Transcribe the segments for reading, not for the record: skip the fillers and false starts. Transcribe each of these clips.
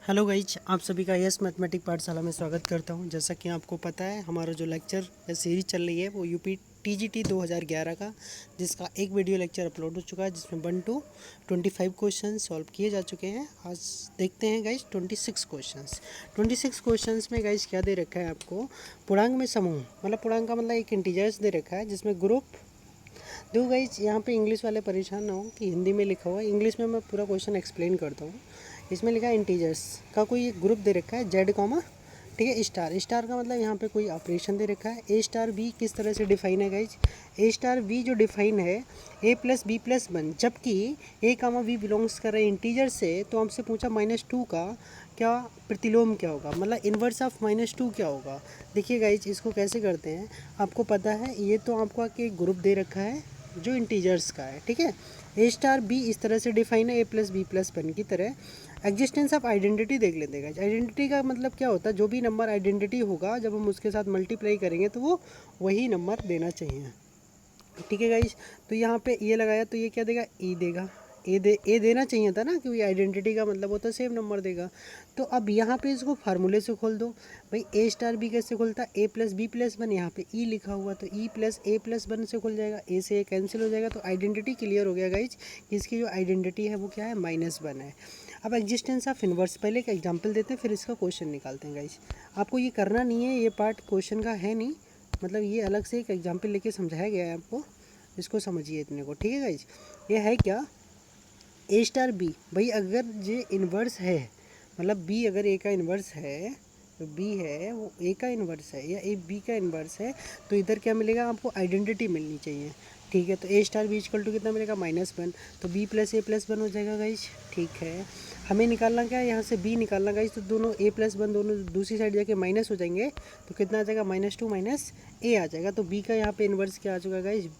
Hello guys, आप सभी का यस मैथमेटिक पाठशाला में स्वागत करता हूं। जैसा कि आपको पता है, हमारा जो लेक्चर या सीरीज चल रही है वो यूपी टीजीटी 2011 का, जिसका एक वीडियो लेक्चर अपलोड हो चुका है, जिसमें 1 to 25 क्वेश्चन सॉल्व किए जा चुके हैं। आज देखते हैं गाइज 26 क्वेश्चंस। 26 क्वेश्चंस में गाइज क्या दे रखा है आपको? पूर्णांक में समूह, मतलब पूर्णांक का मतलब एक इंटीजर्स दे रखा है, जिसमें ग्रुप। देखो गाइज, यहाँ पे इंग्लिश वाले परेशान ना हो कि हिंदी में लिखा हुआ है, इंग्लिश में मैं पूरा क्वेश्चन एक्सप्लेन करता हूँ। इसमें लिखा है इंटीजर्स का कोई एक ग्रुप दे रखा है जेड कॉमा, ठीक है, स्टार। स्टार का मतलब यहाँ पे कोई ऑपरेशन दे रखा है। ए स्टार बी किस तरह से डिफाइन है गाइज? ए स्टार बी जो डिफाइन है ए प्लस बी प्लस वन, जबकि ए कामा बी बिलोंग्स कर रहे हैं इंटीजर से, तो हमसे पूछा -2 का क्या प्रतिलोम क्या होगा, मतलब इन्वर्स ऑफ -2 क्या होगा। देखिए गाइज, इसको कैसे करते हैं आपको पता है। ये तो आपको आके एक ग्रुप दे रखा है जो इंटीजर्स का है, ठीक है। ए स्टार बी इस तरह से डिफाइन है ए प्लस बी प्लस वन की तरह। एग्जिस्टेंस ऑफ आइडेंटिटी देख लेते हैं। आइडेंटिटी का मतलब क्या होता है? जो भी नंबर आइडेंटिटी होगा, जब हम उसके साथ मल्टीप्लाई करेंगे तो वो वही नंबर देना चाहिए, ठीक है गाइज। तो यहाँ पे ये लगाया तो ये क्या देगा? ई देगा। ए देना चाहिए था ना, क्योंकि आइडेंटिटी का मतलब होता है सेम नंबर देगा। तो अब यहाँ पे इसको फार्मूले से खोल दो भाई। ए स्टार बी कैसे खुलता है? ए प्लस बी प्लस वन, यहाँ पे ई लिखा हुआ, तो ई प्लस ए प्लस वन से खुल जाएगा। ए से ए कैंसिल हो जाएगा, तो आइडेंटिटी क्लियर हो गया गाइज। इसकी जो आइडेंटिटी है वो क्या है? -1 है। अब एग्जिस्टेंस ऑफ इनवर्स, पहले एक एग्जाम्पल देते हैं, फिर इसका क्वेश्चन निकालते हैं गाइज। आपको ये करना नहीं है, ये पार्ट क्वेश्चन का है नहीं, मतलब ये अलग से एक एग्जाम्पल लेके समझाया गया है आपको, इसको समझिए इतने को, ठीक है गाइज। ये है क्या? ए स्टार बी, भाई अगर ये इन्वर्स है, मतलब बी अगर ए का इन्वर्स है, तो बी है वो ए का इन्वर्स है, या ए बी का इन्वर्स है, तो इधर क्या मिलेगा आपको? आइडेंटिटी मिलनी चाहिए, ठीक है। तो ए स्टार बी इक्वल टू कितना मिलेगा? -1, तो बी प्लस ए प्लस वन हो जाएगा गाइज, ठीक है। हमें निकालना क्या है? यहाँ से बी निकालना गाइज, तो दोनों ए प्लस वन दोनों दूसरी साइड जाके माइनस हो जाएंगे, तो कितना आ जाएगा? -2 माइनस ए आ जाएगा। तो बी का यहाँ पे इन्वर्स क्या आ चुका है गाइज?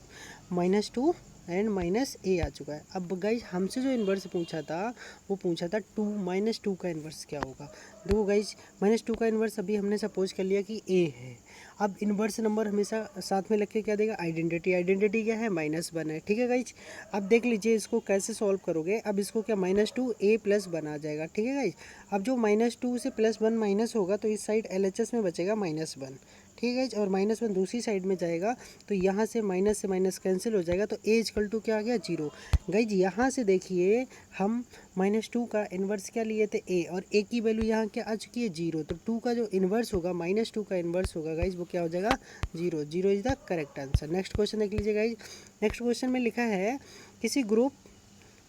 -2 एंड -a आ चुका है। अब गाइज हमसे जो इन्वर्स पूछा था, वो पूछा था 2 -2 का इन्वर्स क्या होगा। देखो गाइज, -2 का इन्वर्स अभी हमने सपोज कर लिया कि a है। अब इन्वर्स नंबर हमेशा साथ में लग के क्या देगा? आइडेंटिटी। आइडेंटिटी क्या है? -1 है, ठीक है गाइज। अब देख लीजिए इसको कैसे सॉल्व करोगे। अब इसको क्या -2 a प्लस वन आ जाएगा, ठीक है गाइज। अब जो -2 से +1 माइनस होगा, तो इस साइड LHS में बचेगा -1, ठीक है। और -1 दूसरी साइड में जाएगा, तो यहाँ से माइनस कैंसिल हो जाएगा, तो ए इक्वल टू क्या आ गया? 0। गाइज यहाँ से देखिए, हम -2 का इन्वर्स क्या लिए थे? ए, और ए की वैल्यू यहाँ क्या आ चुकी है? 0। तो 2 का जो इन्वर्स होगा, -2 का इन्वर्स होगा गाइज, वो क्या हो जाएगा? 0। 0 is the correct answer. Next question देख लीजिए गाइज। नेक्स्ट क्वेश्चन में लिखा है किसी ग्रुप,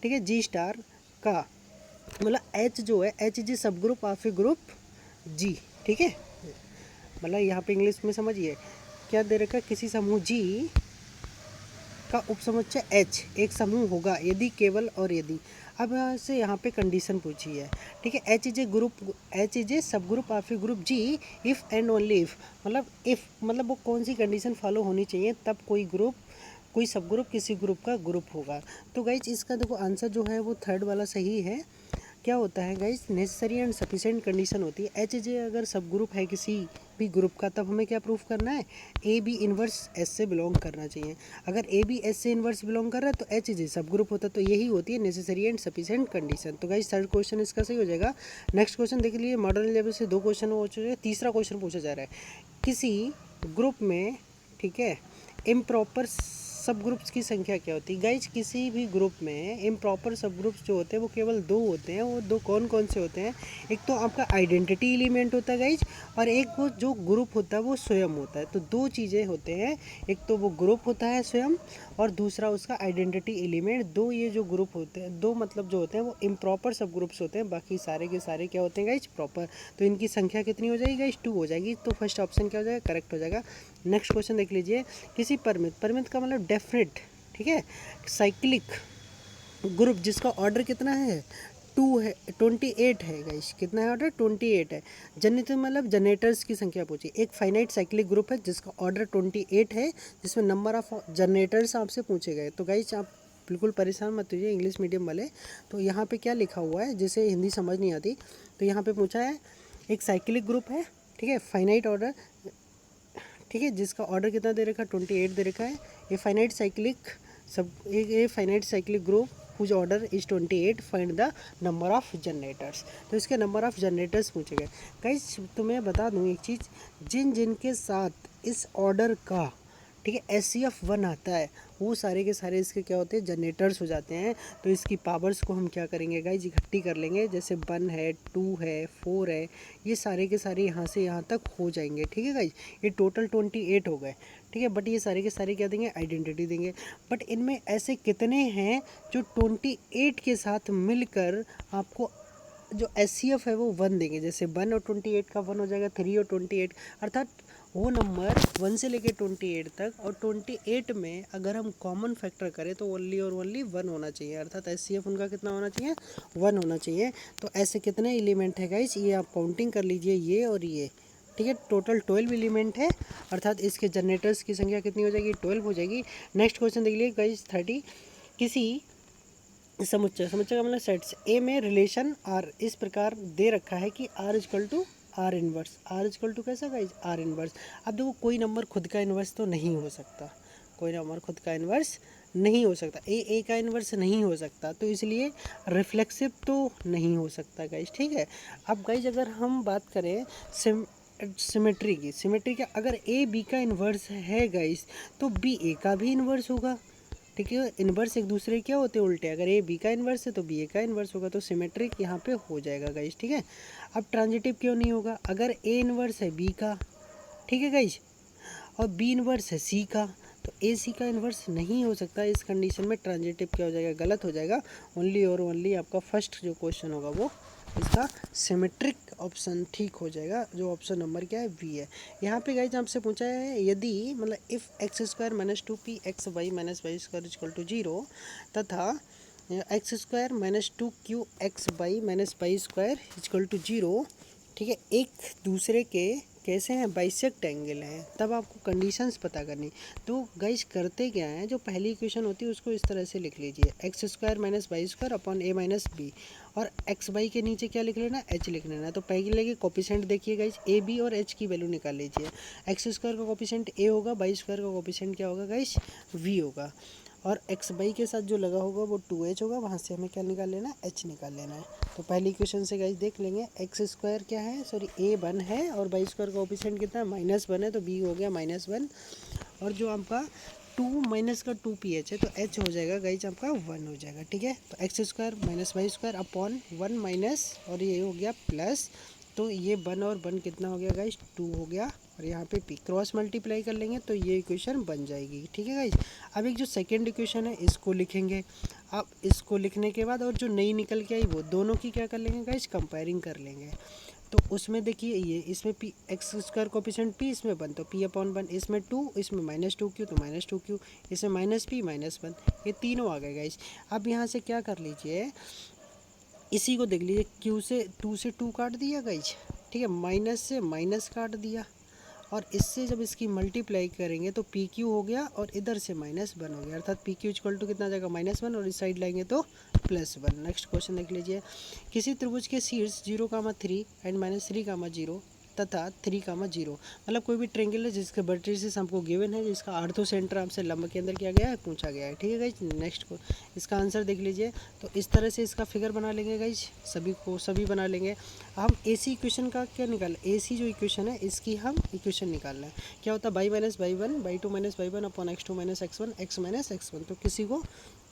ठीक है, जी स्टार का, मतलब एच जो है, H is a subgroup of a group जी, ठीक है। मतलब यहाँ पे इंग्लिश में समझिए क्या दे रखा है? किसी समूह जी का उपसमुच्चय एच एक समूह होगा यदि, केवल और यदि। अब यहाँ से यहाँ पे कंडीशन पूछी है, ठीक है। H is a group, H is a subgroup of a group G if and only if, मतलब इफ़ मतलब वो कौन सी कंडीशन फॉलो होनी चाहिए तब कोई ग्रुप, कोई सब ग्रुप किसी ग्रुप का ग्रुप होगा। तो गाइज इसका देखो आंसर जो है वो थर्ड वाला सही है। क्या होता है guys? Necessary and sufficient condition होती है। एच जे अगर सब ग्रुप है किसी भी ग्रुप का, तब हमें क्या प्रूफ करना है? ए बी इन्वर्स एस से बिलोंग करना चाहिए। अगर ए बी एस से इन्वर्स बिलोंग कर रहा है तो एच जे सब ग्रुप होता है, तो यही होती है नेसेसरी एंड सफिशिएंट कंडीशन। तो गाइज थर्ड क्वेश्चन इसका सही हो जाएगा। नेक्स्ट क्वेश्चन देख लीजिए। मॉडर्न लेवल से 2 क्वेश्चन हो चुके हैं, तीसरा क्वेश्चन पूछा जा रहा है किसी ग्रुप में, ठीक है, इम्प्रॉपर सब ग्रुप्स की संख्या क्या होती है? गाइज किसी भी ग्रुप में इम्प्रॉपर सब ग्रुप्स जो होते हैं वो केवल 2 होते हैं। वो 2 कौन कौन से होते हैं? एक तो आपका आइडेंटिटी एलिमेंट होता है गाइज, और एक वो जो ग्रुप होता है वो स्वयं होता है। तो 2 चीज़ें होते हैं, एक तो वो ग्रुप होता है स्वयं, और दूसरा उसका आइडेंटिटी एलिमेंट। 2 ये जो ग्रुप होते हैं, 2 मतलब जो होते हैं वो इम्प्रॉपर सब ग्रुप्स होते हैं, बाकी सारे के सारे क्या होते हैं गाइज? प्रॉपर। तो इनकी संख्या कितनी हो जाएगी गाइज? 2 हो जाएगी। तो फर्स्ट ऑप्शन क्या हो जाएगा? करेक्ट हो जाएगा। नेक्स्ट क्वेश्चन देख लीजिए। किसी परिमित, परिमित का मतलब डेफिनेट, ठीक है, साइक्लिक ग्रुप जिसका ऑर्डर कितना है? 2 है, 28 है गाइस। कितना है ऑर्डर? 28 है। जनरेटर मतलब जनरेटर्स की संख्या पूछी। एक फाइनाइट साइक्लिक ग्रुप है जिसका ऑर्डर 28 है, जिसमें नंबर ऑफ जनरेटर्स आपसे पूछे गए। तो गाइस आप बिल्कुल परेशान मत होइए इंग्लिश मीडियम वाले। तो यहाँ पे क्या लिखा हुआ है, जिसे हिंदी समझ नहीं आती, तो यहाँ पे पूछा है एक साइक्लिक ग्रुप है, ठीक है, फाइनाइट ऑर्डर, ठीक है, जिसका ऑर्डर कितना दे रखा है? 28 दे रखा है। ये फाइनाइट साइक्लिक सब, ये finite cyclic group whose order is 28, find the number of generators. तो इसके नंबर ऑफ जनरेटर्स पूछे गए। गाइस तुम्हें बता दूँ एक चीज़, जिन जिनके साथ इस ऑर्डर का ठीक है SCF 1 आता है वो सारे के सारे इसके क्या होते हैं, जनरेटर्स हो जाते हैं। तो इसकी पावर्स को हम क्या करेंगे गाइज, इकट्ठी कर लेंगे। जैसे 1 है, 2 है, 4 है, ये सारे के सारे यहाँ से यहाँ तक हो जाएंगे। ठीक है गाइज, ये टोटल 28 हो गए। ठीक है, बट ये सारे के सारे क्या देंगे, आइडेंटिटी देंगे। बट इनमें ऐसे कितने हैं जो 28 के साथ मिलकर आपको जो SCF है वो 1 देंगे। जैसे 1 और 28 का 1 हो जाएगा 3 और 28, अर्थात वो नंबर 1 से लेके 28 तक। और 28 में अगर हम कॉमन फैक्टर करें तो ओनली और ओनली 1 होना चाहिए, अर्थात SCF उनका कितना होना चाहिए, 1 होना चाहिए। तो ऐसे कितने एलिमेंट है गाइस, ये आप काउंटिंग कर लीजिए, ये और ये। ठीक है, टोटल 12 एलिमेंट है, अर्थात इसके जनरेटर्स की संख्या कितनी हो जाएगी, 12 हो जाएगी। नेक्स्ट क्वेश्चन देख लीजिए गाइस 30। किसी समुच्चय का मतलब सेट्स ए में रिलेशन आर इस प्रकार दे रखा है कि R equal to R inverse. R equal to कैसा गाइज, आर इनवर्स। अब देखो कोई नंबर खुद का इन्वर्स तो नहीं हो सकता, कोई नंबर खुद का इन्वर्स नहीं हो सकता, ए का इन्वर्स नहीं हो सकता, तो इसलिए रिफ्लेक्सिव तो नहीं हो सकता गाइज। ठीक है, अब गाइज अगर हम बात करें सिमेट्री की, सिमेट्री का अगर ए बी का इन्वर्स है गाइज तो बी ए का भी इन्वर्स होगा। ठीक है, इन्वर्स एक दूसरे क्या होते हैं, उल्टे। अगर ए बी का इन्वर्स है तो बी ए का इन्वर्स होगा, तो सिमेट्रिक यहाँ पे हो जाएगा गाइज। ठीक है, अब ट्रांजिटिव क्यों नहीं होगा, अगर ए इन्वर्स है बी का, ठीक है गाइज, और बी इन्वर्स है सी का, तो ए सी का इन्वर्स नहीं हो सकता। इस कंडीशन में ट्रांजिटिव क्या हो जाएगा, गलत हो जाएगा। ओनली और ओनली आपका फर्स्ट जो क्वेश्चन होगा वो इसका सिमेट्रिक ऑप्शन ठीक हो जाएगा, जो ऑप्शन नंबर क्या है, वी है। यहाँ पे गाइज आपसे पूछा है यदि मतलब if x² - 2p x y - y² = 0 तथा x² - 2q x y - y² = 0, ठीक है, एक दूसरे के कैसे हैं, बाइसेक्ट एंगल हैं, तब आपको कंडीशंस पता करनी। तो गाइज करते क्या है, जो पहली इक्वेशन होती है उसको इस तरह से लिख लीजिए, x² - y² upon a - b, और एक्स वाई के नीचे क्या लिख लेना, h लिख लेना। तो पहले कोफिशिएंट देखिए गाइज, ए बी और h की वैल्यू निकाल लीजिए। x² का कोफिशिएंट a होगा, y² का कोफिशिएंट क्या होगा गाइज, v होगा, और एक्स वाई के साथ जो लगा होगा वो 2h होगा, वहाँ से हमें क्या निकाल लेना है, h निकाल लेना है। तो पहली इक्वेशन से गाइज देख लेंगे, x² क्या है, सॉरी a 1 है, और y² का कोफिशिएंट कितना है, -1 है, तो b हो गया -1, और जो आपका 2 माइनस का 2ph है तो h हो जाएगा गाइज आपका 1 हो जाएगा। ठीक है, तो x² - y² अपॉन 1 माइनस, और ये हो गया प्लस, तो ये 1 और 1 कितना हो गया गाइज, 2 हो गया, और यहाँ पे p क्रॉस मल्टीप्लाई कर लेंगे तो ये इक्वेशन बन जाएगी। ठीक है गाइज, अब एक जो सेकेंड इक्वेशन है इसको लिखेंगे। अब इसको लिखने के बाद और जो नई निकल के आई वो दोनों की क्या कर लेंगे गाइज, कंपेयरिंग कर लेंगे। तो उसमें देखिए ये इसमें p x² कोफिशिएंट p इसमें 1 तो p/1, इसमें 2, इसमें -2q तो -2q, इसमें -p -1, ये तीनों आ गए गाइज। अब यहाँ से क्या कर लीजिए, इसी को देख लीजिए, q से 2 से 2 काट दिया गाइज, ठीक है, माइनस से माइनस काट दिया, और इससे जब इसकी मल्टीप्लाई करेंगे तो पी क्यू हो गया, और इधर से -1 हो गया, अर्थात पी क्यू इक्वल टू कितना आ जाएगा, -1, और इस साइड लाएंगे तो +1। नेक्स्ट क्वेश्चन देख लीजिए, किसी त्रिभुज के शीर्ष 0,3 एंड -3,0 तथा 3,0, मतलब कोई भी ट्रेंगल है जिसके वर्टिसेस हमको गिवन है, जिसका आर्थो सेंटर हमसे लंब के अंदर किया गया है, पूछा गया है। ठीक है गाइज, नेक्स्ट को इसका आंसर देख लीजिए। तो इस तरह से इसका फिगर बना लेंगे गाइज, सभी बना लेंगे। हम AC इक्वेशन का क्या निकाल, AC जो इक्वेशन है इसकी हम इक्वेशन निकालना है, क्या होता है, y - y1 y2 - y1 upon x2 - x1 x - x1। तो किसी को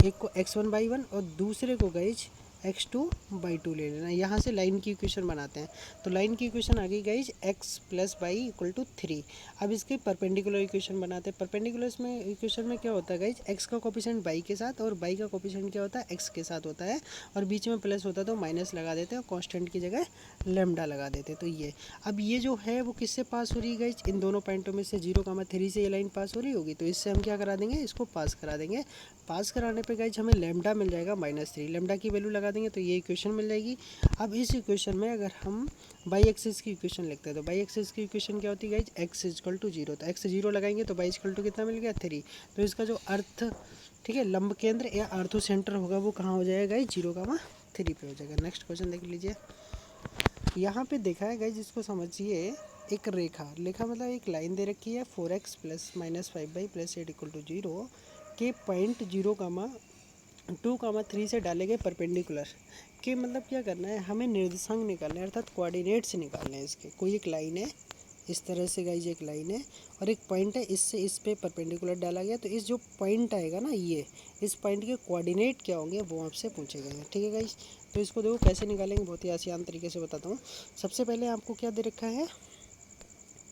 एक को x1/1 और दूसरे को गाइज x2/2 ले लेना। यहाँ से लाइन की इक्वेशन बनाते हैं, तो लाइन की इक्वेशन आ गई गाइज x + y = 3। अब इसके परपेंडिकुलर इक्वेशन बनाते हैं। परपेंडिकुलर में इक्वेशन में क्या होता है गाइज, x का कोफिशिएंट y के साथ और y का कोफिशिएंट क्या होता है, x के साथ होता है, और बीच में प्लस होता है तो माइनस लगा देते हैं, और कांस्टेंट की जगह लैम्डा लगा देते हैं। तो ये अब ये जो है वो किससे पास हो रही है गाइज, इन दोनों पॉइंटों में से 0,3 से ये लाइन पास हो रही होगी, तो इससे हम क्या करा देंगे, इसको पास करा देंगे। पास कराने पे गाइज हमें लैम्डा मिल जाएगा -3, लैम्डा की वैल्यू लगा देंगे तो ये इक्वेशन मिल जाएगी। अब इस इक्वेशन में अगर हम बाई एक्सिस की इक्वेशन लिखते हैं तो बाई एक्सिस की इक्वेशन क्या होती है गाइज, x = 0, तो x 0 लगाएंगे तो y = कितना मिल गया, 3। तो इसका जो अर्थ, ठीक है, लंब केंद्र या आर्थो सेंटर होगा वो कहाँ हो जाएगा गाइज, 0,3 पे हो जाएगा। नेक्स्ट क्वेश्चन देख लीजिए, यहाँ पे देखा है गाइज, इसको समझिए, एक रेखा मतलब एक लाइन दे रखी है, 4x + -5y + 8 = 0 के पॉइंट 0, 2,3 से डाले गए परपेंडिकुलर के मतलब क्या करना है, हमें निर्देशांक निकालना है अर्थात कोऑर्डिनेट्स निकालने हैं इसके। कोई एक लाइन है इस तरह से गाइज, एक लाइन है और एक पॉइंट है, इससे इस पे परपेंडिकुलर डाला गया, तो इस जो पॉइंट आएगा ना ये, इस पॉइंट के कोऑर्डिनेट क्या होंगे वो आपसे पूछे गए हैं। ठीक है गाइज, तो इसको देखो कैसे निकालेंगे, बहुत ही आसान तरीके से बताता हूँ। सबसे पहले आपको क्या दे रखा है,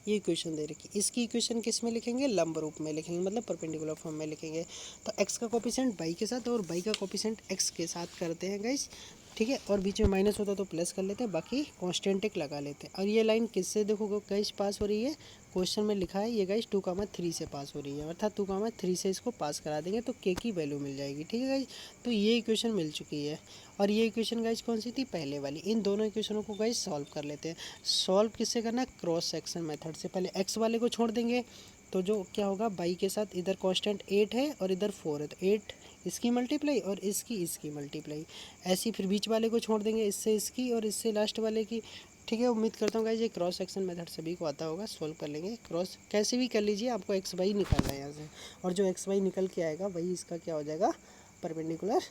ये इक्वेशन दे रखी है, इसकी इक्वेशन किस में लिखेंगे, लंब रूप में लिखेंगे, मतलब परपेंडिकुलर फॉर्म में लिखेंगे। तो x का कोफिशिएंट y के साथ और y का कोफिशिएंट x के साथ करते हैं गाइस। ठीक है, और बीच में माइनस होता तो प्लस कर लेते हैं, बाकी कांस्टेंट एक लगा लेते हैं। और ये लाइन किससे देखो गाइस पास हो रही है, क्वेश्चन में लिखा है ये गाइस 2,3 से पास हो रही है, अर्थात 2,3 से इसको पास करा देंगे तो k की वैल्यू मिल जाएगी। ठीक है गाइस, तो ये इक्वेशन मिल चुकी है। और ये इक्वेशन गाइस कौन सी थी, पहले वाली। इन दोनों इक्वेशनों को गाइस सॉल्व कर लेते हैं। सॉल्व किससे करना है, क्रॉस सेक्शन मेथड से। पहले x वाले को छोड़ देंगे तो जो क्या होगा, y के साथ इधर कांस्टेंट 8 है और इधर 4 है, तो 8 इसकी मल्टीप्लाई और इसकी मल्टीप्लाई, ऐसी फिर बीच वाले को छोड़ देंगे, इससे इसकी और इससे लास्ट वाले की। ठीक है, उम्मीद करता हूँ गाइस ये क्रॉस सेक्शन मेथड सभी को आता होगा, सॉल्व कर लेंगे। क्रॉस कैसे भी कर लीजिए, आपको एक्स वाई निकालना है यहाँ से, और जो एक्स वाई निकल के आएगा वही इसका क्या हो जाएगा, परपेंडिकुलर,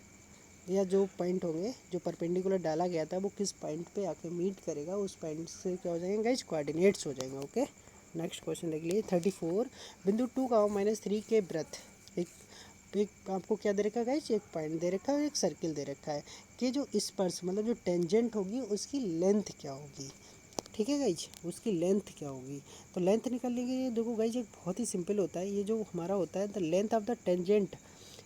या जो पॉइंट होंगे जो परपेंडिकुलर डाला गया था वो किस पॉइंट पे आके मीट करेगा, उस पॉइंट से क्या हो जाएंगे गाइस, कोऑर्डिनेट्स हो जाएंगे। ओके, नेक्स्ट क्वेश्चन देख लीजिए 34, बिंदु 2, -3 के वृत्त, एक आपको क्या दे रखा है गाइस, एक पॉइंट दे रखा है और एक सर्किल दे रखा है कि जो स्पर्श मतलब जो टेंजेंट होगी उसकी लेंथ क्या होगी। ठीक है गाइज, उसकी लेंथ क्या होगी, तो लेंथ निकालने के लिए देखो गाइज एक बहुत ही सिंपल होता है, ये जो हमारा होता है the length of the tangent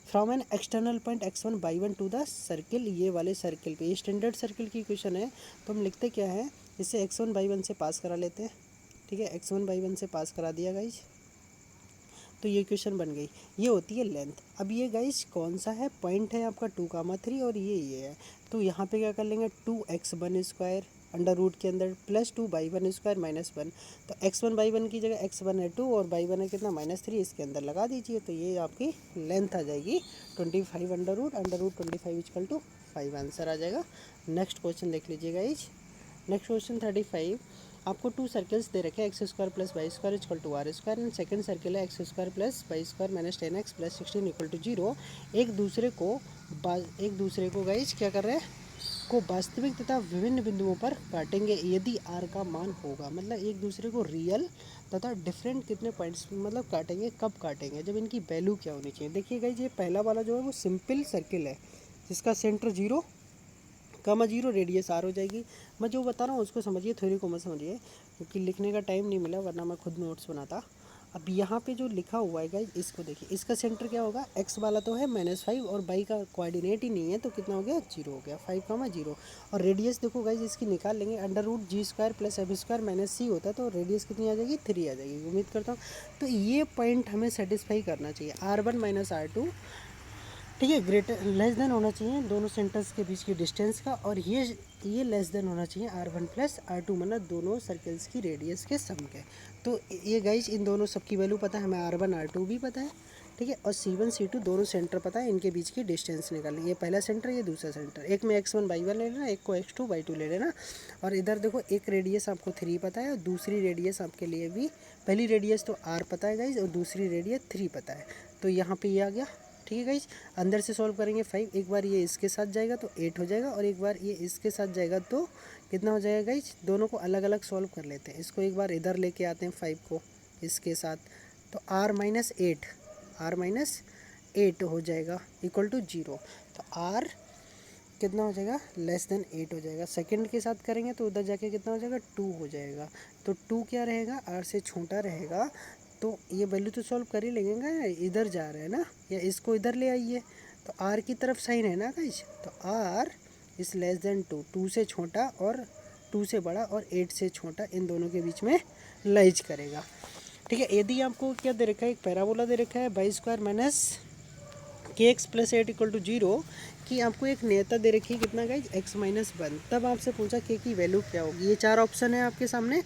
from an external point x1/1 to the circle, ये वाले सर्किल पे, ये स्टैंडर्ड सर्किल की इक्वेशन है। तो हम लिखते क्या है, इसे x1/1 से पास करा लेते हैं। ठीक है, x1/1 से पास करा दिया गाइज, तो ये इक्वेशन बन गई, ये होती है लेंथ। अब ये गाइज कौन सा है, पॉइंट है आपका 2,3 और ये है, तो यहाँ पे क्या कर लेंगे 2x1² अंडर रूट के अंदर प्लस 2y1² -1, तो x1/1 की जगह x1 है 2 और y1 है कितना -3, इसके अंदर लगा दीजिए, तो ये आपकी लेंथ आ जाएगी 25 अंडर रूट 25 = 5 आंसर आ जाएगा। नेक्स्ट क्वेश्चन देख लीजिएगा इज, नेक्स्ट क्वेश्चन 35, आपको 2 सर्कल्स दे रखे हैं x² + y² = r², and second circle है x² + y² - 10x + 16 = 0। एक दूसरे को गाइज क्या कर रहे हैं, को वास्तविक तथा विभिन्न बिंदुओं पर काटेंगे यदि r का मान होगा, मतलब एक दूसरे को रियल तथा डिफरेंट कितने पॉइंट्स मतलब काटेंगे, कब काटेंगे, जब इनकी वैल्यू क्या होनी चाहिए। देखिए गाइज ये पहला वाला जो है वो सिंपल सर्किल है जिसका सेंटर 0, 0 रेडियस आर हो जाएगी। मैं जो बता रहा हूँ उसको समझिए, थ्योरी को मत समझिए, क्योंकि लिखने का टाइम नहीं मिला वरना मैं खुद नोट्स बनाता। अब यहाँ पे जो लिखा हुआ है गाइज इसको देखिए, इसका सेंटर क्या होगा, x वाला तो है -5 और y का कोऑर्डिनेट ही नहीं है, तो कितना हो गया 0 हो गया, 5, 0। और रेडियस देखो गाइज इसकी निकाल लेंगे, √g² + f² - c होता है, तो रेडियस कितनी आ जाएगी 3 आ जाएगी। उम्मीद करता हूँ तो ये पॉइंट हमें सेटिस्फाई करना चाहिए, r1 - r2 ठीक है, ग्रेटर लेस देन होना चाहिए दोनों सेंटर्स के बीच की डिस्टेंस का, और ये लेस देन होना चाहिए r1 + r2, मतलब दोनों सर्कल्स की रेडियस के सम के। तो ये गाइज इन दोनों सबकी वैल्यू पता है हमें, r1 r2 भी पता है। ठीक है, और c1 c2 दोनों सेंटर पता है, इनके बीच की डिस्टेंस निकालनी, ये पहला सेंटर ये दूसरा सेंटर, एक में x1 y1 ले लेना, एक को x2 y2 ले लेना। और इधर देखो एक रेडियस आपको 3 पता है और दूसरी रेडियस आपके लिए भी, पहली रेडियस तो r पता है गाइज और दूसरी रेडियस 3 पता है, तो यहाँ पे ये आ गया। ठीक है गाइज, अंदर से सॉल्व करेंगे 5, एक बार ये इसके साथ जाएगा तो 8 हो जाएगा, और एक बार ये इसके साथ जाएगा तो कितना हो जाएगा गाइज, दोनों को अलग अलग सॉल्व कर लेते हैं। इसको एक बार इधर लेके आते हैं 5 को इसके साथ, तो r - 8 हो जाएगा = 0, तो r कितना हो जाएगा <8 हो जाएगा। सेकंड के साथ करेंगे तो उधर जाके कितना हो जाएगा 2 हो जाएगा, तो 2 क्या रहेगा, r से छोटा रहेगा, तो ये वैल्यू तो सॉल्व कर ही लेंगे ना, इधर जा रहा है ना, या इसको इधर ले आइए, तो r की तरफ साइन है ना गाइस, तो r इज <2, 2 से छोटा और 2 से बड़ा और 8 से छोटा, इन दोनों के बीच में लाइज करेगा। ठीक है, यदि आपको क्या दे रखा है, एक पैराबोला दे रखा है y² - kx + 8 = 0, कि आपको एक नेता दे रखी है कितना गाइज x - 1, तब आपसे पूछा k की वैल्यू क्या होगी। ये 4 ऑप्शन है आपके सामने,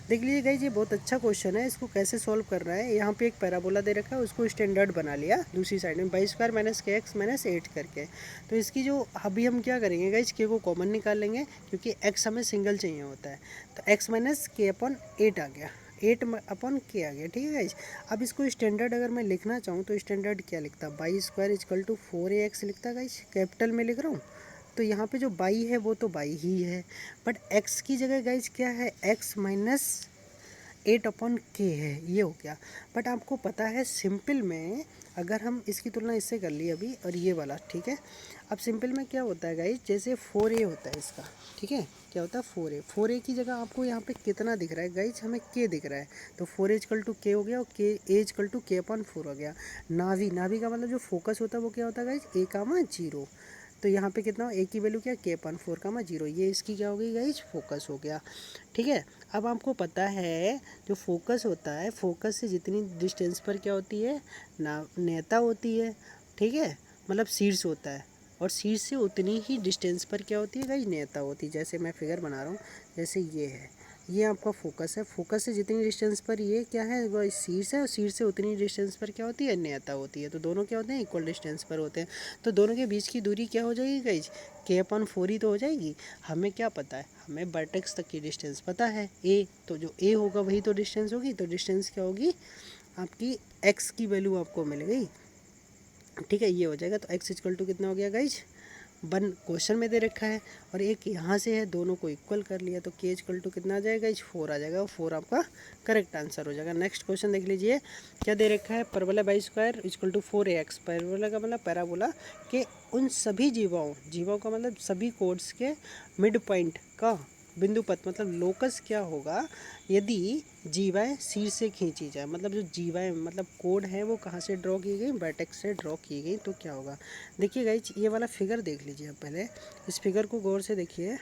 देख लीजिए गाइज, ये बहुत अच्छा क्वेश्चन है, इसको कैसे सॉल्व करना है। यहाँ पे एक पैराबोला दे रखा है, उसको स्टैंडर्ड बना लिया दूसरी साइड में y² - kx - 8 करके, तो इसकी जो अभी हम क्या करेंगे गाइज, k को कॉमन निकाल लेंगे क्योंकि x हमें सिंगल चाहिए होता है, तो x - k/8 आ गया, 8 अपॉन के आ गया, ठीक है गाइज। अब इसको स्टैंडर्ड अगर मैं लिखना चाहूँ तो स्टैंडर्ड क्या लिखता, by square is equal to 4ax लिखता गाइज, कैपिटल में लिख रहा हूँ। तो यहाँ पे जो बाई है वो तो बाई ही है, बट x की जगह गाइज क्या है, x माइनस 8 अपॉन के है, ये हो गया। बट आपको पता है सिंपल में अगर हम इसकी तुलना इससे कर ली अभी और ये वाला, ठीक है। अब सिंपल में क्या होता है गाइज, जैसे 4a होता है इसका, ठीक है, क्या होता है 4a, 4a की जगह आपको यहाँ पे कितना दिख रहा है गाइज, हमें k दिख रहा है, तो 4a इजकल टू k हो गया और k a equal to k upon 4 हो गया। नावी नावी का मतलब जो फोकस होता है वो क्या होता है गाइज, a कामा 0। तो यहाँ पे कितना हो, ए की वैल्यू क्या, k अपन 4 कामा 0, ये इसकी क्या हो गई गाइज, फोकस हो गया, ठीक है। अब आपको पता है जो फोकस होता है, फोकस से जितनी डिस्टेंस पर क्या होती है ना, नेता होती है, ठीक है, मतलब शीर्ष होता है, और शीर्ष से उतनी ही डिस्टेंस पर क्या होती है गाइज, नेता होती है। जैसे मैं फिगर बना रहा हूँ, जैसे ये है, ये आपका फोकस है, फोकस से जितनी डिस्टेंस पर ये क्या है, वो शीर्ष है, और शीर्ष से उतनी डिस्टेंस पर क्या होती है, नेता होती है। तो दोनों क्या होते हैं, इक्वल डिस्टेंस पर होते हैं। तो दोनों के बीच की दूरी क्या हो जाएगी गाइज, k अपन 4 ही तो हो जाएगी। हमें क्या पता है, हमें वर्टेक्स तक की डिस्टेंस पता है a, तो जो a होगा वही तो डिस्टेंस होगी। तो डिस्टेंस क्या होगी आपकी, x की वैल्यू आपको मिल गई, ठीक है, ये हो जाएगा। तो x इक्वल टू कितना हो गया गाइज, 1 क्वेश्चन में दे रखा है और एक यहाँ से है, दोनों को इक्वल कर लिया, तो k इक्वल टू कितना आ जाएगा इस 4 आ जाएगा, और 4 आपका करेक्ट आंसर हो जाएगा। नेक्स्ट क्वेश्चन देख लीजिए, क्या दे रखा है, परवला y square equal to 4ax, परवला का मतलब पैराबोला के उन सभी जीवाओं का मतलब सभी कोड्स के मिड पॉइंट का बिंदु पथ मतलब लोकस क्या होगा यदि जीवाएँ शीर्ष से खींची जाए, मतलब जो जीवाएँ मतलब कोड है वो कहाँ से ड्रॉ की गई, वर्टेक्स से ड्रॉ की गई, तो क्या होगा। देखिए गाइज ये वाला फिगर देख लीजिए आप पहले, इस फिगर को गौर से देखिए,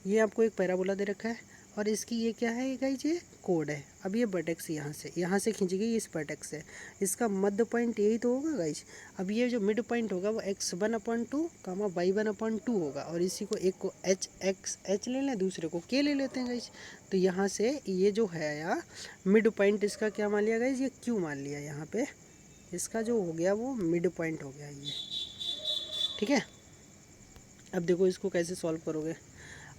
ये आपको एक पैराबोला दे रखा है और इसकी ये क्या है गाइज, ये कोड है। अब ये वर्टेक्स यहाँ से खींची गई इस वर्टेक्स से, इसका मध्य पॉइंट यही तो होगा गाइज। अब ये जो मिड पॉइंट होगा वो x1/2 कामा y1/2 होगा, और इसी को एक को h ले लें, दूसरे को k ले लेते हैं गाइज। तो यहाँ से ये जो है यार मिड पॉइंट, इसका क्या मान लिया गाइज, ये q मान लिया, यहाँ पे इसका जो हो गया वो मिड पॉइंट हो गया ये, ठीक है। अब देखो इसको कैसे सॉल्व करोगे,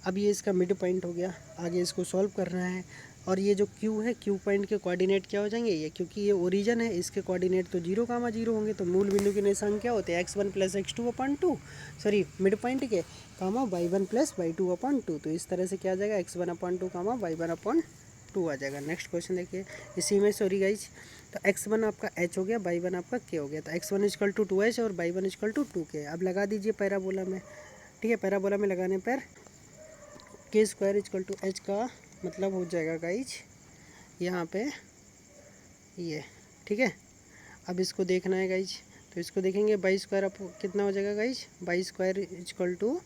अब ये इसका मिड पॉइंट हो गया, आगे इसको सॉल्व करना है। और ये जो Q है, Q पॉइंट के कोऑर्डिनेट क्या हो जाएंगे, ये क्योंकि ये ओरिजिन है इसके कोऑर्डिनेट तो 0 कामा 0 होंगे, तो मूल बिंदु के निशान क्या होते हैं, x1 plus x2/2, sorry mid point के कामा y1 प्लस y2/2। तो इस तरह से क्या आ जाएगा, x1/2 कामा y1/2 आ जाएगा। नेक्स्ट क्वेश्चन देखिए, इसी में सॉरी गाइज, तो x1 आपका h हो गया, y1 आपका k हो गया, तो x1 इक्वल टू 2h और y1 इक्वल टू 2k। अब लगा दीजिए पैराबोला में, ठीक है, पैराबोला में लगाने पर k square equal to h का मतलब हो जाएगा गाइज यहाँ पे ये, ठीक है। अब इसको देखना है गाइज, तो इसको देखेंगे, बाई स्क्वायर आप कितना हो जाएगा guys, y square equal to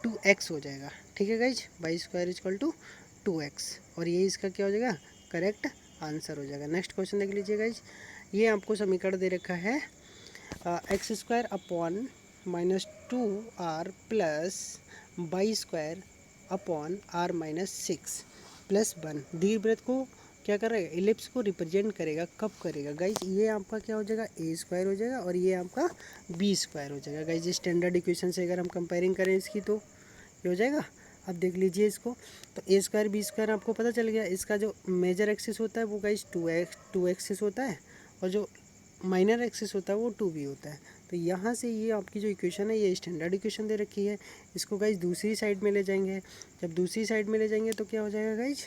2x हो जाएगा, ठीक है guys, y square equal to 2x, और ये इसका क्या हो जाएगा, करेक्ट आंसर हो जाएगा। नेक्स्ट क्वेश्चन देख लीजिए गाइज, ये आपको समीकरण दे रखा है x square upon -2r plus by square upon r minus 6 plus 1 दीर्घवृत्त को क्या करेगा, इलिप्स को रिप्रेजेंट करेगा, कब करेगा गाइज, ये आपका क्या हो जाएगा, ए स्क्वायर हो जाएगा और ये आपका बी स्क्वायर हो जाएगा गाइज। स्टैंडर्ड इक्वेशन से अगर हम कंपेयरिंग करें इसकी तो ये हो जाएगा। अब देख लीजिए इसको, तो ए स्क्वायर बी स्क्वायर आपको पता चल गया, इसका जो मेजर एक्सिस होता है वो गाइज 2 एक्सिस होता है, और जो माइनर एक्सिस होता है वो 2b होता है। तो यहाँ से ये आपकी जो इक्वेशन है ये स्टैंडर्ड इक्वेशन दे रखी है, इसको गाइज दूसरी साइड में ले जाएंगे, जब दूसरी साइड में ले जाएंगे तो क्या हो जाएगा गाइज,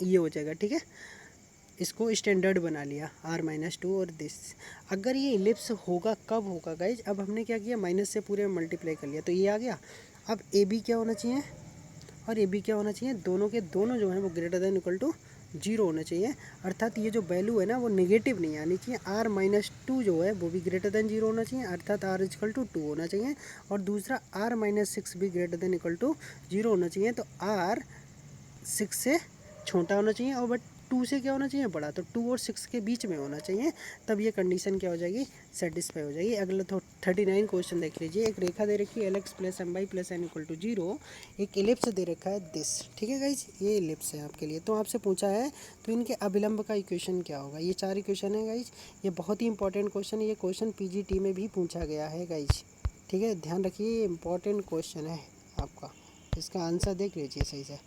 ये हो जाएगा, ठीक है। इसको स्टैंडर्ड बना लिया r-2 और दिस। अगर ये इलिप्स होगा कब होगा गाइज, अब हमने क्या किया, माइनस से पूरे मल्टीप्लाई कर लिया तो ये आ गया। अब ए बी क्या होना चाहिए और ए बी क्या होना चाहिए, दोनों के दोनों जो है वो ग्रेटर देन इक्वल टू 0 होना चाहिए, अर्थात ये जो वैल्यू है ना वो नेगेटिव नहीं आनी चाहिए। r-2 जो है वो भी ग्रेटर देन 0 होना चाहिए, अर्थात r इक्वल टू 2 होना चाहिए, और दूसरा r-6 भी ग्रेटर देन इक्वल टू 0 होना चाहिए। तो r 6 से छोटा होना चाहिए और बट 2 से क्या होना चाहिए, बड़ा, तो 2 और 6 के बीच में होना चाहिए, तब ये कंडीशन क्या हो जाएगी, सेटिस्फाई हो जाएगी। अगला तो 39 क्वेश्चन देख लीजिए, एक रेखा दे रखी है lx plus m y plus n equal to 0, एक इलिप्स दे रखा है दिस, ठीक है गाइज, ये इलिप्स है आपके लिए। तो आपसे पूछा है तो इनके अभिलंब का इक्वेशन क्या होगा, ये 4 इक्वेशन है गाइज, ये बहुत ही इंपॉर्टेंट क्वेश्चन है, ये क्वेश्चन पीजीटी में भी पूछा गया है गाइज, ठीक है, ध्यान रखिए, ये इंपॉर्टेंट क्वेश्चन है आपका, इसका आंसर देख लीजिए सही से।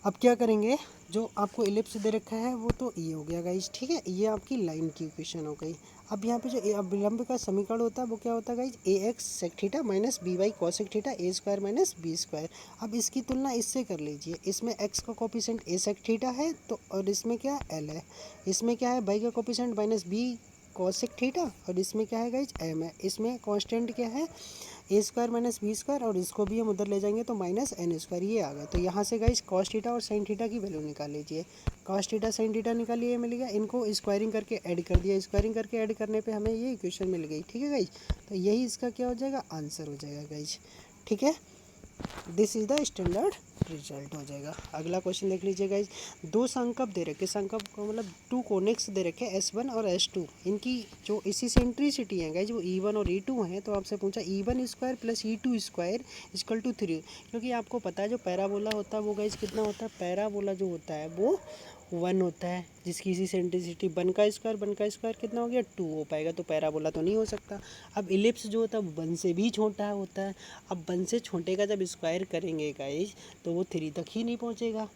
अब क्या करेंगे, जो आपको इलिप्स दे रखा है वो तो ये हो गया गाइज, ठीक है, ये आपकी लाइन की इक्वेशन हो गई। अब यहाँ पे जो अभिलंब का समीकरण होता है वो क्या होता है guys, a x sec theta minus b y cosec theta a square minus b square. अब इसकी तुलना इससे कर लीजिए, इसमें एक्स का कोफिशिएंट ए सेक थीटा है तो, और इसमें क्या एल है, इसमें क्या है वाई का coefficient minus b cosec theta, और इसमें क्या है गाइज एम है, इसमें कांस्टेंट क्या है ए स्क्वायर माइनस बी स्क्वायर, और इसको भी हम उधर ले जाएंगे तो माइनस एन स्क्वायर, ये आ गया। तो यहाँ से गाइज कॉस थीटा और साइन थीटा की वैल्यू निकाल लीजिए, कॉस थीटा साइन थीटा निकालिए, मिल गया, इनको स्क्वायरिंग करके ऐड कर दिया, स्क्वायरिंग करके ऐड करने पे हमें ये इक्वेशन मिल गई, ठीक है गाइज। तो यही इसका क्या हो जाएगा, आंसर हो जाएगा गाइज, ठीक है, this is the standard result हो जाएगा। अगला क्वेश्चन देख लीजिए गाइज, दो संकल्प दे रखे, संकल्प को मतलब टू कोनिक्स दे रखे S1 और S2, इनकी जो इसेंट्रिसिटी है गाइज वो E1 और E2 हैं। तो आपसे पूछा E1 square plus E2 square equal to 3, क्योंकि आपको पता है जो पैराबोला होता है वो गाइज कितना होता है, पैराबोला जो होता है वो 1 होता है, जिसकी इसेंट्रिसिटी 1 का स्क्वायर कितना हो गया 2 हो पाएगा, तो पैराबोला तो नहीं हो सकता। अब इलिप्स जो होता है 1 से भी छोटा होता है, अब 1 से छोटे का जब स्क्वायर करेंगे गाइज तो वो 3 तक ही नहीं पहुंचेगा,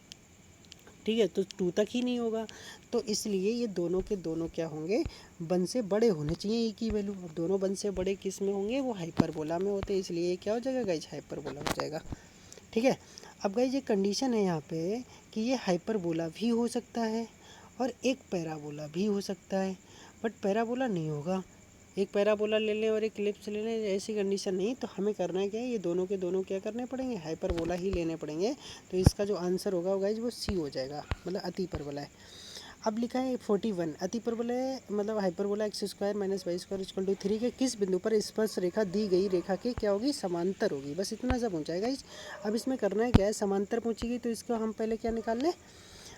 ठीक है, तो 2 तक ही नहीं होगा। तो इसलिए ये दोनों के दोनों क्या होंगे, 1 से बड़े होने चाहिए एक ही वैल्यू। अब दोनों 1 से बड़े किस में होंगे, वो हाइपरबोला में होते हैं, इसलिए ये क्या हो जाएगा गाइज, हाइपरबोला हो जाएगा, ठीक है। अब गाइज ये कंडीशन है यहाँ पे कि ये हाइपरबोला भी हो सकता है और एक पैराबोला भी हो सकता है, बट पैराबोला नहीं होगा। एक पैराबोला ले लें और एक इलिप्स ले लें, ऐसी कंडीशन नहीं। तो हमें करना है क्या है, ये दोनों के दोनों क्या करने पड़ेंगे, हाइपरबोला ही लेने पड़ेंगे। तो इसका जो आंसर होगा गाइज वो सी हो जाएगा, मतलब अतिपरबोला है। अब लिखा है 41 अतिपरबोला है, मतलब hyperbola x square minus y square equal to 3 के किस बिंदु पर स्पर्श रेखा दी गई रेखा के क्या होगी, समांतर होगी। बस इतना सा पूछाएगा इस। अब इसमें करना है क्या है, समांतर पूछेगी तो इसको हम पहले क्या निकाल लें,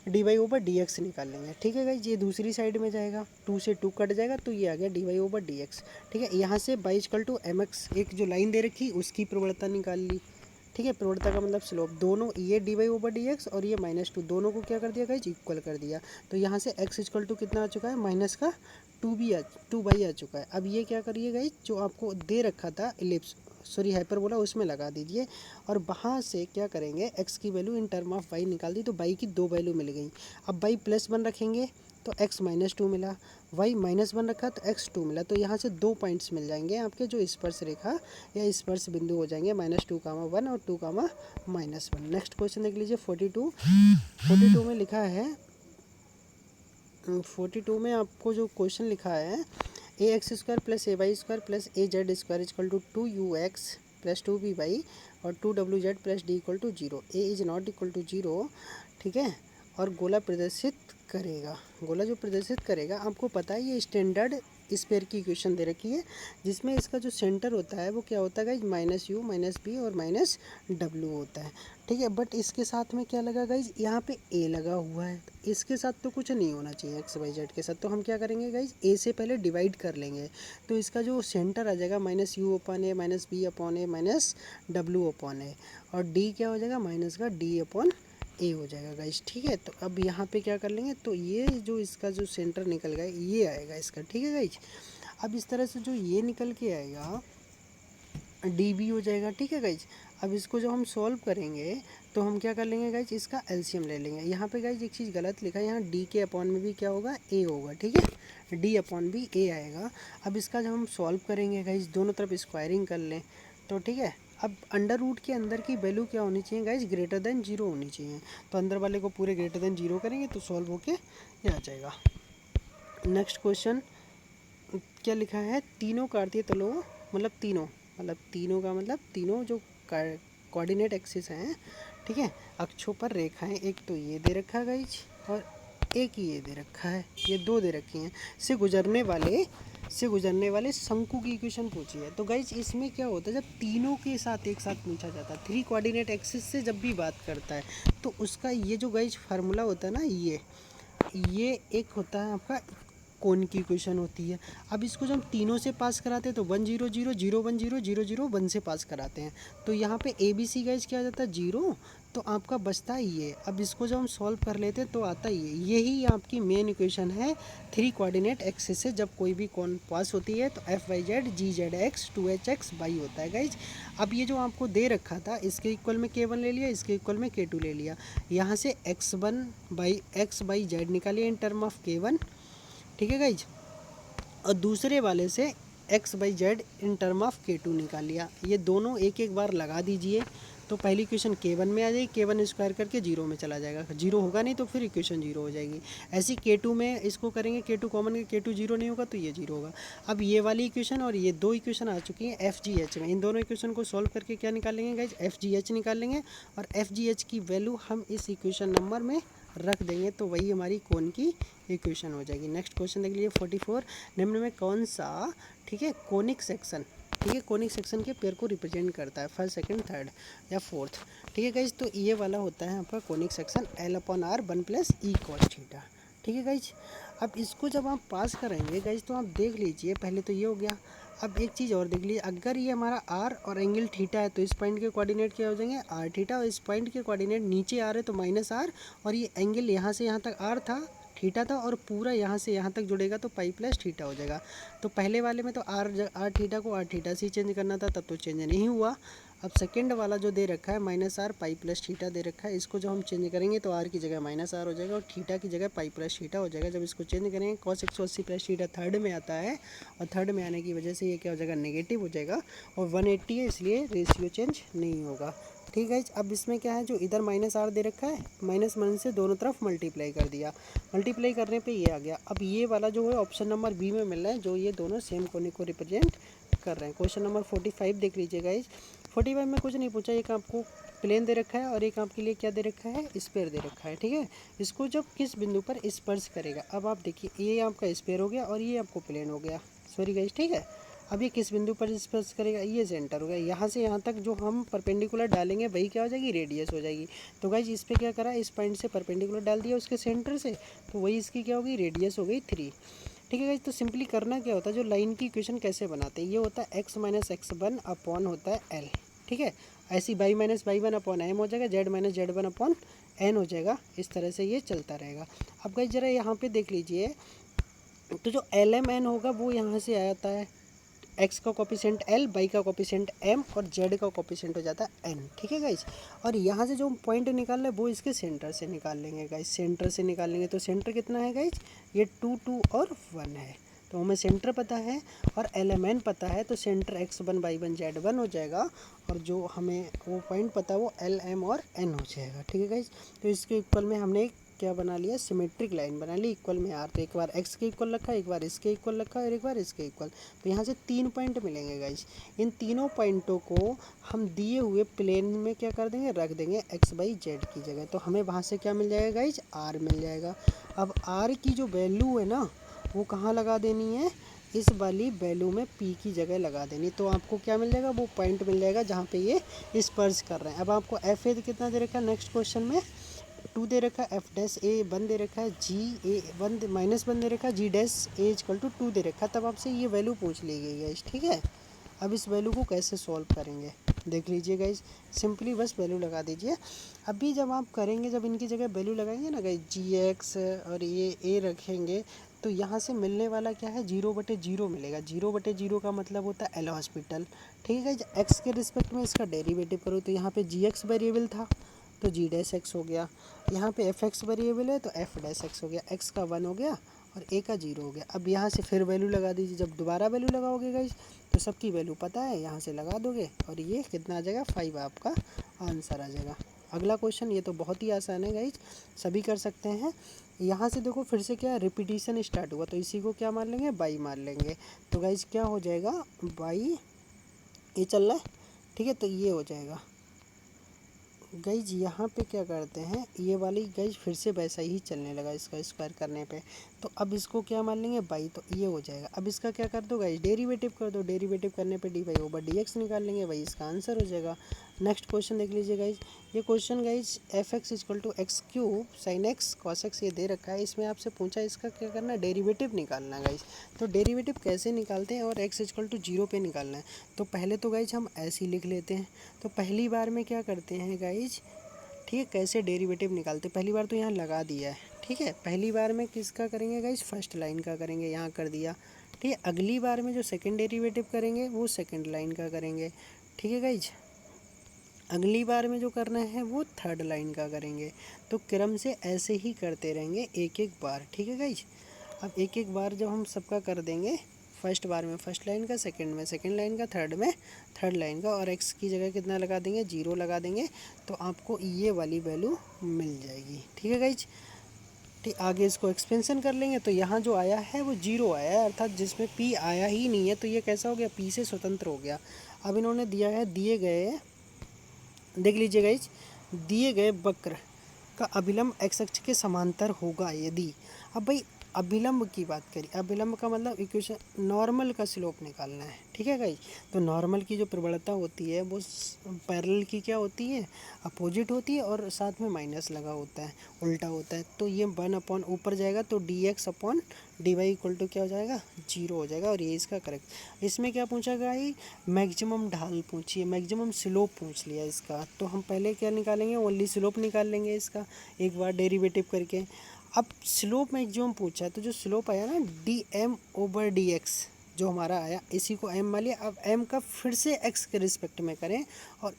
d y over d x निकाल लेंगे, ठीक है गाइज। ये दूसरी साइड में जाएगा, 2 से 2 कट जाएगा तो ये आ गया d y over d x, ठीक है। यहाँ से y equal to m x, एक जो लाइन दे रखी उसकी प्रवणता निकाल ली, ठीक है, प्रवणता का मतलब स्लोप, दोनों ये d y over d x और ये -2 दोनों को क्या कर दिया गाइज, इक्वल कर दिया। तो यहाँ से x इक्वल टू कितना आ चुका है, माइनस का 2 बाई आ चुका है। अब ये क्या करिए गाइज, जो आपको दे रखा था इलिप्स सॉरी हाइपरबोला उसमें लगा दीजिए, और वहाँ से क्या करेंगे, x की value in term of y निकाल दी, तो y की 2 वैल्यू मिल गई। अब y +1 रखेंगे तो x -2 मिला, y -1 रखा तो x 2 मिला। तो यहाँ से 2 पॉइंट्स मिल जाएंगे आपके जो स्पर्श रेखा या स्पर्श बिंदु हो जाएंगे, -2, 1 और 2, -1। नेक्स्ट क्वेश्चन देख लीजिए 42 में लिखा है, 42 में आपको जो क्वेश्चन लिखा है, a x square plus a y square plus a z square equal to 2u(x) plus 2v(y) और 2wz plus d equal to 0, a is not equal to 0, ठीक है। और गोला प्रदर्शित करेगा, गोला जो प्रदर्शित करेगा, आपको पता है ये स्टैंडर्ड स्फीयर की इक्वेशन दे रखी है, जिसमें इसका जो सेंटर होता है वो क्या होता है गाइज, -u -b और -w होता है, ठीक है। बट इसके साथ में क्या लगा गाइज, यहाँ पे a लगा हुआ है, तो इसके साथ तो कुछ नहीं होना चाहिए x y z के साथ। तो हम क्या करेंगे गाइज, a से पहले डिवाइड कर लेंगे, तो इसका जो सेंटर आ जाएगा -u/a -b/a -w/a, और d क्या हो जाएगा, माइनस का d/a हो जाएगा गाइज, ठीक है। तो अब यहाँ पे क्या कर लेंगे, तो ये जो इसका जो सेंटर निकल गया ये आएगा इसका, ठीक है गाइज। अब इस तरह से जो ये निकल के आएगा डी बी हो जाएगा, ठीक है गाइज। अब इसको जो हम सॉल्व करेंगे तो हम क्या कर लेंगे गाइज, इसका एलसीएम ले लेंगे। यहाँ पे गाइज एक चीज़ गलत लिखा है, यहाँ डी के अपॉन में भी क्या होगा, ए होगा, ठीक है, डी अपॉन भी ए आएगा। अब इसका जब हम सॉल्व करेंगे गाइज, दोनों तरफ स्क्वायरिंग कर लें तो ठीक है। अब अंडर रूट के अंदर की वैल्यू क्या होनी चाहिए गाइज, ग्रेटर देन 0 होनी चाहिए। तो अंदर वाले को पूरे ग्रेटर देन 0 करेंगे तो सॉल्व होके ये आ जाएगा। नेक्स्ट क्वेश्चन क्या लिखा है, तीनों कार्तीय तलों मतलब तीनों का मतलब तीनों जो कोऑर्डिनेट एक्सिस हैं, ठीक है, अक्षों पर रेखाएं, एक तो ये दे रखा है गाइज और एक ही ये दे रखा है, ये 2 दे रखी हैं, से गुजरने वाले शंकु की इक्वेशन पूछी है। तो गाइज इसमें क्या होता है, जब तीनों के साथ एक साथ पूछा जाता है, 3 कोऑर्डिनेट एक्सिस से जब भी बात करता है तो उसका ये जो गाइज फार्मूला होता है ना, ये एक होता है आपका कोन की इक्वेशन होती है। अब इसको जब हम तीनों से पास कराते हैं तो 1 0 0 0 1 0 0 0 1 से पास कराते हैं, तो यहाँ पे ए बी सी गाइज क्या आ जाता है 0, तो आपका बचता है ये। अब इसको जब हम सॉल्व कर लेते हैं तो आता ही है, यही आपकी मेन इक्वेशन है 3 कोऑर्डिनेट एक्सिस से जब कोई भी कौन पास होती है तो f y z g z x 2h x y होता है गाइज। अब ये जो आपको दे रखा था इसके इक्वल में k1 ले लिया, इसके इक्वल में k2 ले लिया, यहाँ से x1/x/z निकालिए इन टर्म ऑफ k1, ठीक है गाइज, और दूसरे वाले से x/z in term of k2 निकाल लिया। ये दोनों एक एक बार लगा दीजिए तो पहली इक्वेशन k1 में आ जाएगी, k1 स्क्वायर करके 0 में चला जाएगा, 0 होगा नहीं तो फिर इक्वेशन 0 हो जाएगी। ऐसी k2 में इसको करेंगे, k2 कॉमन है, k2 0 नहीं होगा तो ये 0 होगा। अब ये वाली इक्वेशन और ये दो इक्वेशन आ चुकी हैं एफ जी एच में, इन दोनों इक्वेशन को सॉल्व करके क्या निकालेंगे गाइज, एफ जी एच निकाल लेंगे, और एफ जी एच की वैल्यू हम इस इक्वेशन नंबर में रख देंगे तो वही हमारी कोन की इक्वेशन हो जाएगी। नेक्स्ट क्वेश्चन देख लीजिए 44, निम्न में कौन सा, ठीक है, कोनिक सेक्शन, ठीक है, कोनिक सेक्शन के पेयर को रिप्रेजेंट करता है, फर्स्ट सेकंड थर्ड या फोर्थ, ठीक है गाइज। तो ये वाला होता है आपका conic section L/R 1 + E cos theta, ठीक है गाइज। अब इसको जब आप पास करेंगे गाइज तो आप देख लीजिए, पहले तो ये हो गया। अब एक चीज़ और देख लीजिए, अगर ये हमारा r और एंगल थीटा है तो इस पॉइंट के कोऑर्डिनेट क्या हो जाएंगे r थीटा, और इस पॉइंट के कोऑर्डिनेट नीचे आ रहे तो -r, और ये एंगल यहाँ से यहाँ तक r था, थीटा था, और पूरा यहाँ से यहाँ तक जुड़ेगा तो पाई प्लस थीटा हो जाएगा। तो पहले वाले में तो आर थीटा को आर थीटा से चेंज करना था, तब तो चेंज नहीं हुआ। अब सेकंड वाला जो दे रखा है -r पाई प्लस थीटा दे रखा है, इसको जो हम चेंज करेंगे तो r की जगह -r हो जाएगा और थीटा की जगह पाई प्लस थीटा हो जाएगा। जब इसको चेंज करेंगे cos 180 प्लस थीटा थर्ड में आता है, और थर्ड में आने की वजह से ये क्या हो जाएगा, नेगेटिव हो जाएगा, और 180 है इसलिए रेशियो चेंज नहीं होगा, ठीक है। अब इसमें क्या है, जो इधर -r दे रखा है, -1 से दोनों तरफ मल्टीप्लाई कर दिया, मल्टीप्लाई करने पे ये आ गया। अब ये वाला जो है ऑप्शन नंबर बी में मिल रहा है, जो ये दोनों सेम कोने को रिप्रेजेंट कर रहे हैं। क्वेश्चन नंबर 45 देख लीजिए गाइज। 45 में कुछ नहीं पूछा, एक आपको प्लेन दे रखा है और एक आपके लिए क्या दे रखा है, स्फीयर दे रखा है, ठीक है। इसको जब किस बिंदु पर स्पर्श करेगा, अब आप देखिए ये आपका स्फीयर हो गया और ये आपको प्लेन हो गया, सॉरी गाइज, ठीक है। अब ये किस बिंदु पर स्पर्श करेगा, ये सेंटर हो गया, यहाँ से यहाँ तक जो हम परपेंडिकुलर डालेंगे वही क्या हो जाएगी, रेडियस हो जाएगी। तो गाइज इस पर क्या करा, इस पॉइंट से परपेंडिकुलर डाल दिया उसके सेंटर से, तो वही इसकी क्या होगी, रेडियस हो गई 3, ठीक है गाइज। तो सिंपली करना क्या होता है, जो लाइन की इक्वेशन कैसे बनाते हैं, ये होता है x - x1 अपॉन होता है l, ठीक है। ऐसी y - y1 अपॉन m हो जाएगा, z - z1 अपॉन n हो जाएगा, इस तरह से ये चलता रहेगा। अब गाइज जरा यहाँ पे देख लीजिए, तो जो LMN होगा वो यहाँ से आता है, x का कोफिशिएंट l, y का कोफिशिएंट m और z का कोफिशिएंट हो जाता है n, ठीक है गाइज। और यहाँ से जो हम पॉइंट निकाल रहे हैं वो इसके सेंटर से निकाल लेंगे गाइज, सेंटर से निकालेंगे तो सेंटर कितना है गाइज, ये 2 2 और 1 है, तो हमें सेंटर पता है और LMN पता है, तो सेंटर x1 y1 z1 हो जाएगा, और जो हमें वो पॉइंट पता है वो LM और n हो जाएगा, ठीक है गाइज। तो इसके इक्वल में हमने क्या बना लिया, सिमेट्रिक लाइन बना ली, इक्वल में आर, तो एक बार x के इक्वल रखा, एक बार इसके इक्वल रखा और एक बार इसके इक्वल, तो यहाँ से 3 पॉइंट मिलेंगे गाइज। इन तीनों पॉइंटों को हम दिए हुए प्लेन में क्या कर देंगे, रख देंगे x/z की जगह, तो हमें वहाँ से क्या मिल जाएगा गाइज, r मिल जाएगा। अब r की जो वैल्यू है ना वो कहाँ लगा देनी है, इस वाली वैल्यू में p की जगह लगा देनी, तो आपको क्या मिल जाएगा, वो पॉइंट मिल जाएगा जहाँ पे ये स्पर्श कर रहे हैं। अब आपको एफ ए कितना दे रखा है, नेक्स्ट क्वेश्चन में 2 दे रखा है, f'(a)1 दे रखा है, g(a)1 -1 दे रखा है, g'(a)=2 दे रखा है, तब आपसे ये वैल्यू पूछ ली गई है, ठीक है। अब इस वैल्यू को कैसे सॉल्व करेंगे देख लीजिए गाइज, सिंपली बस वैल्यू लगा दीजिए। अभी जब आप करेंगे, जब इनकी जगह वैल्यू लगाएंगे ना गाइज, gx और ये a रखेंगे तो यहाँ से मिलने वाला क्या है, 0/0 मिलेगा। 0/0 का मतलब होता है एल हॉस्पिटल, ठीक है गाइज। x के रिस्पेक्ट में इसका डेरिवेटिव करो तो यहाँ पे gx वेरिएबल था तो g'(x) हो गया, यहाँ पे fx वेरिएबल है तो f'(x) हो गया, x का 1 हो गया और a का 0 हो गया। अब यहाँ से फिर वैल्यू लगा दीजिए, जब दोबारा वैल्यू लगाओगे गाइज तो सबकी वैल्यू पता है, यहाँ से लगा दोगे और ये कितना आ जाएगा, 5 आपका आंसर आ जाएगा। अगला क्वेश्चन, ये तो बहुत ही आसान है गाइज, सभी कर सकते हैं। यहाँ से देखो फिर से क्या रिपीटिशन स्टार्ट हुआ, तो इसी को क्या मान लेंगे, बाई मान लेंगे, तो गाइज क्या हो जाएगा, बाई, ये चल रहा है, ठीक है, तो ये हो जाएगा गाइज। यहाँ पे क्या करते हैं, ये वाली गाइज फिर से वैसा ही चलने लगा इसका स्क्वायर करने पे, तो अब इसको क्या मान लेंगे, बाई, तो ये हो जाएगा। अब इसका क्या कर दो गाइज, डेरिवेटिव कर दो, डेरिवेटिव करने पे dy/dx निकाल लेंगे, वही इसका आंसर हो जाएगा। नेक्स्ट क्वेश्चन देख लीजिए गाइज, ये question guys fx = x³ sin x cos x ये दे रखा है, इसमें आपसे पूछा इसका क्या करना है, डेरिवेटिव निकालना है गाइज। तो डेरिवेटिव कैसे निकालते हैं और x = 0 पे निकालना है, तो पहले तो गाइज हम ऐसे ही लिख लेते हैं। तो पहली बार में क्या करते हैं गाइज, ठीक है, कैसे डेरिवेटिव निकालते, पहली बार तो यहाँ लगा दिया है। ठीक है, पहली बार में किसका करेंगे गाइज, फर्स्ट लाइन का करेंगे, यहाँ कर दिया। ठीक है, अगली बार में जो सेकंड डेरिवेटिव करेंगे वो सेकंड लाइन का करेंगे। ठीक है गाइज, अगली बार में जो करना है वो थर्ड लाइन का करेंगे। तो क्रम से ऐसे ही करते रहेंगे एक एक बार। ठीक है गाइज, अब एक एक बार जब हम सबका कर देंगे, फर्स्ट बार में फर्स्ट लाइन का, सेकंड में सेकंड लाइन का, थर्ड में थर्ड लाइन का, और एक्स की जगह कितना लगा देंगे, 0 लगा देंगे, तो आपको ये वाली वैल्यू मिल जाएगी। ठीक है गाइज, ठीक, आगे इसको एक्सपेंशन कर लेंगे तो यहाँ जो आया है वो 0 आया है, अर्थात जिसमें p आया ही नहीं है, तो ये कैसा हो गया, p से स्वतंत्र हो गया। अब इन्होंने दिया है, दिए गए, देख लीजिए गाइज, दिए गए वक्र का अभिलंब x अक्ष के समांतर होगा यदि, अब भाई अभिलंब की बात करी, अभिलंब का मतलब इक्वेशन नॉर्मल का स्लोप निकालना है। ठीक है गाइज, तो नॉर्मल की जो प्रवणता होती है वो पैरेलल की क्या होती है, अपोजिट होती है, और साथ में माइनस लगा होता है, उल्टा होता है। तो ये 1 अपॉन ऊपर जाएगा तो dx upon dy equal to क्या हो जाएगा, 0 हो जाएगा, और ये इसका करेक्ट। इसमें क्या पूछा गया है, मैक्सिमम ढाल पूछिए, मैक्सिमम स्लोप पूछ लिया इसका, तो हम पहले क्या निकालेंगे, ओनली स्लोप निकाल लेंगे इसका एक बार डेरिवेटिव करके। अब स्लोप मैक्सिमम पूछा है, तो जो स्लोप आया ना dm/dx जो हमारा आया, इसी को m मान लिया। अब m का फिर से x के रिस्पेक्ट में करें और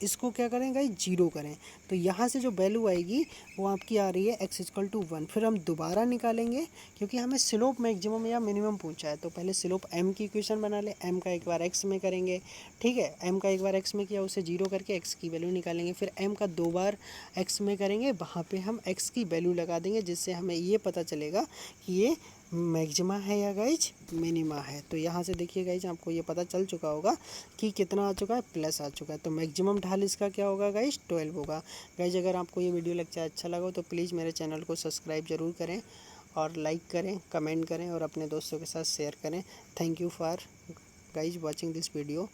इसको क्या करें गाइस, 0 करें, तो यहाँ से जो वैल्यू आएगी वो आपकी आ रही है x इक्वल टू 1। फिर हम दोबारा निकालेंगे क्योंकि हमें स्लोप मैक्सिमम या मिनिमम पूछा है, तो पहले स्लोप m की इक्वेशन बना ले, m का एक बार x में करेंगे। ठीक है, m का एक बार x में किया, उसे 0 करके x की वैल्यू निकालेंगे। फिर m का 2 बार x में करेंगे, वहाँ पे हम x की वैल्यू लगा देंगे, जिससे हमें ये पता चलेगा कि ये मैक्सिमा है या गाइज मिनिमा है। तो यहाँ से देखिए गाइज, आपको ये पता चल चुका होगा कि कितना आ चुका है, प्लस आ चुका है। तो मैक्सिमम ढाल इसका क्या होगा गाइज, 12 होगा। गाइज अगर आपको ये वीडियो लेक्चर अच्छा लगा हो तो प्लीज़ मेरे चैनल को सब्सक्राइब ज़रूर करें, और लाइक करें, कमेंट करें, और अपने दोस्तों के साथ शेयर करें। Thank you for guys watching this video.